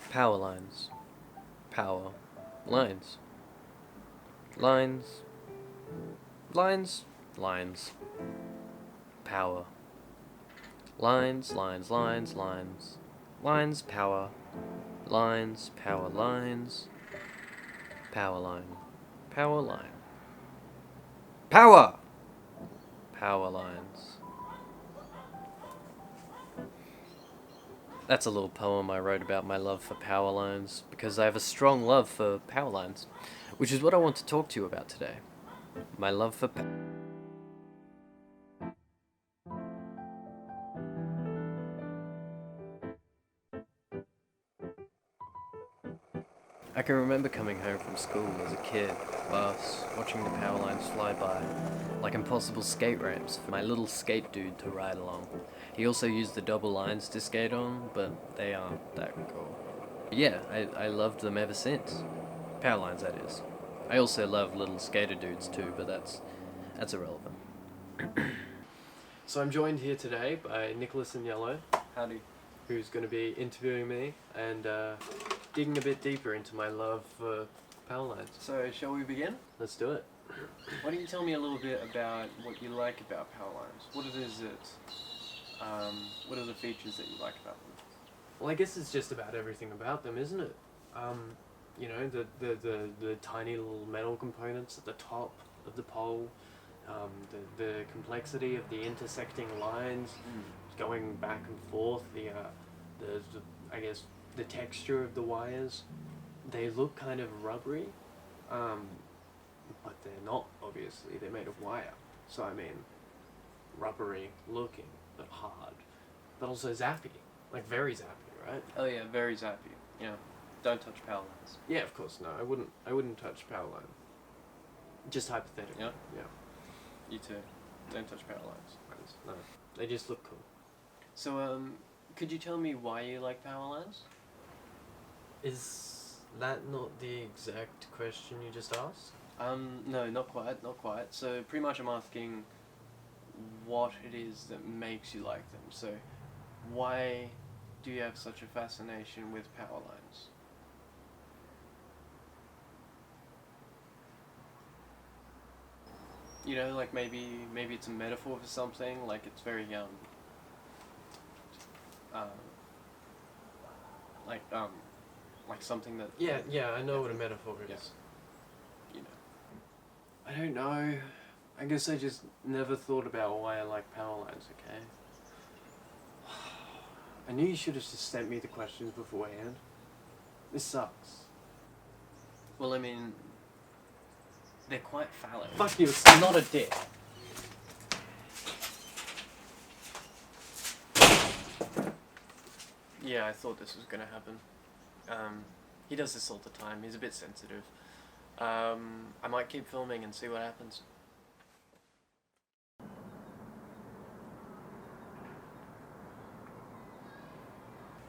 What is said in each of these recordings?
Power lines. Power lines. Lines. Lines. Lines. Power. Lines, lines, lines, lines. Lines, power. Lines, power lines. Power line. Power line. Power! Power lines. That's a little poem I wrote about my love for power lines, because I have a strong love for power lines, which is what I want to talk to you about today. My love for I can remember coming home from school as a kid, bus, watching the power lines fly by, like impossible skate ramps for my little skate dude to ride along. He also used the double lines to skate on, but they aren't that cool. Yeah, I loved them ever since. Power lines, that is. I also love little skater dudes too, but that's irrelevant. So I'm joined here today by Nicholas in Yellow. Howdy. Who's going to be interviewing me and digging a bit deeper into my love for power lines. So, shall we begin? Let's do it. Why don't you tell me a little bit about what you like about power lines? What it is that, what are the features that you like about them? Well, I guess it's just about everything about them, isn't it? You know, the tiny little metal components at the top of the pole, the complexity of the intersecting lines, going back and forth, the I guess the texture of the wires. They look kind of rubbery, but they're not, obviously. They're made of wire. So I mean, rubbery looking, but hard, but also zappy, like very zappy, right? Oh yeah, very zappy. Yeah, don't touch power lines. Yeah, of course, no, I wouldn't touch power line. Just hypothetically. Yeah? Yeah. You too. Don't touch power lines. No, they just look cool. So, could you tell me why you like power lines? Is that not the exact question you just asked? No, not quite. So, pretty much I'm asking what it is that makes you like them. So, why do you have such a fascination with power lines? You know, like maybe it's a metaphor for something, like it's very, like something that... Yeah, I know what a metaphor is. Yeah. You know. I don't know. I guess I just never thought about why I like power lines, okay? I knew you should have just sent me the questions beforehand. This sucks. Well, I mean, they're quite phallic. Fuck you, I'm not a dick. Yeah, I thought this was gonna happen. He does this all the time. He's a bit sensitive. I might keep filming and see what happens.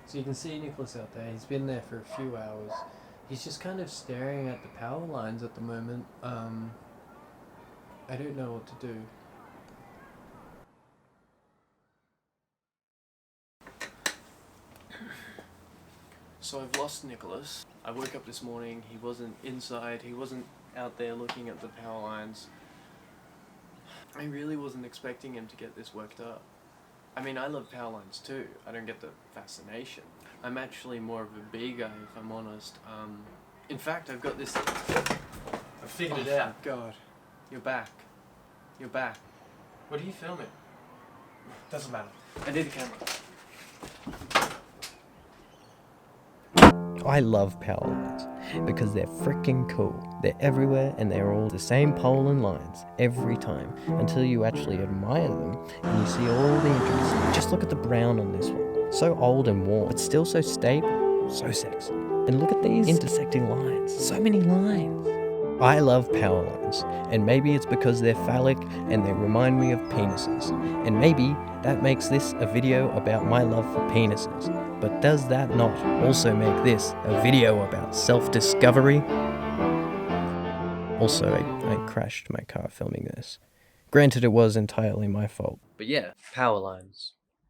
So you can see Nicholas out there. He's been there for a few hours. He's just kind of staring at the power lines at the moment. I don't know what to do. So I've lost Nicholas. I woke up this morning, he wasn't inside, he wasn't out there looking at the power lines. I really wasn't expecting him to get this worked up. I mean, I love power lines too. I don't get the fascination. I'm actually more of a B guy, if I'm honest. In fact, I've got this... I figured it out. God. You're back. You're back. What are you filming? Doesn't matter. I need the camera. I love power lines because they're freaking cool. They're everywhere and they're all the same pole and lines every time until you actually admire them and you see all the intricacies. Just look at the brown on this one. So old and worn, but still so stable, so sexy. And look at these intersecting lines. So many lines. I love power lines, and maybe it's because they're phallic and they remind me of penises. And maybe that makes this a video about my love for penises. But does that not also make this a video about self-discovery? Also, I crashed my car filming this. Granted, it was entirely my fault. But yeah, power lines.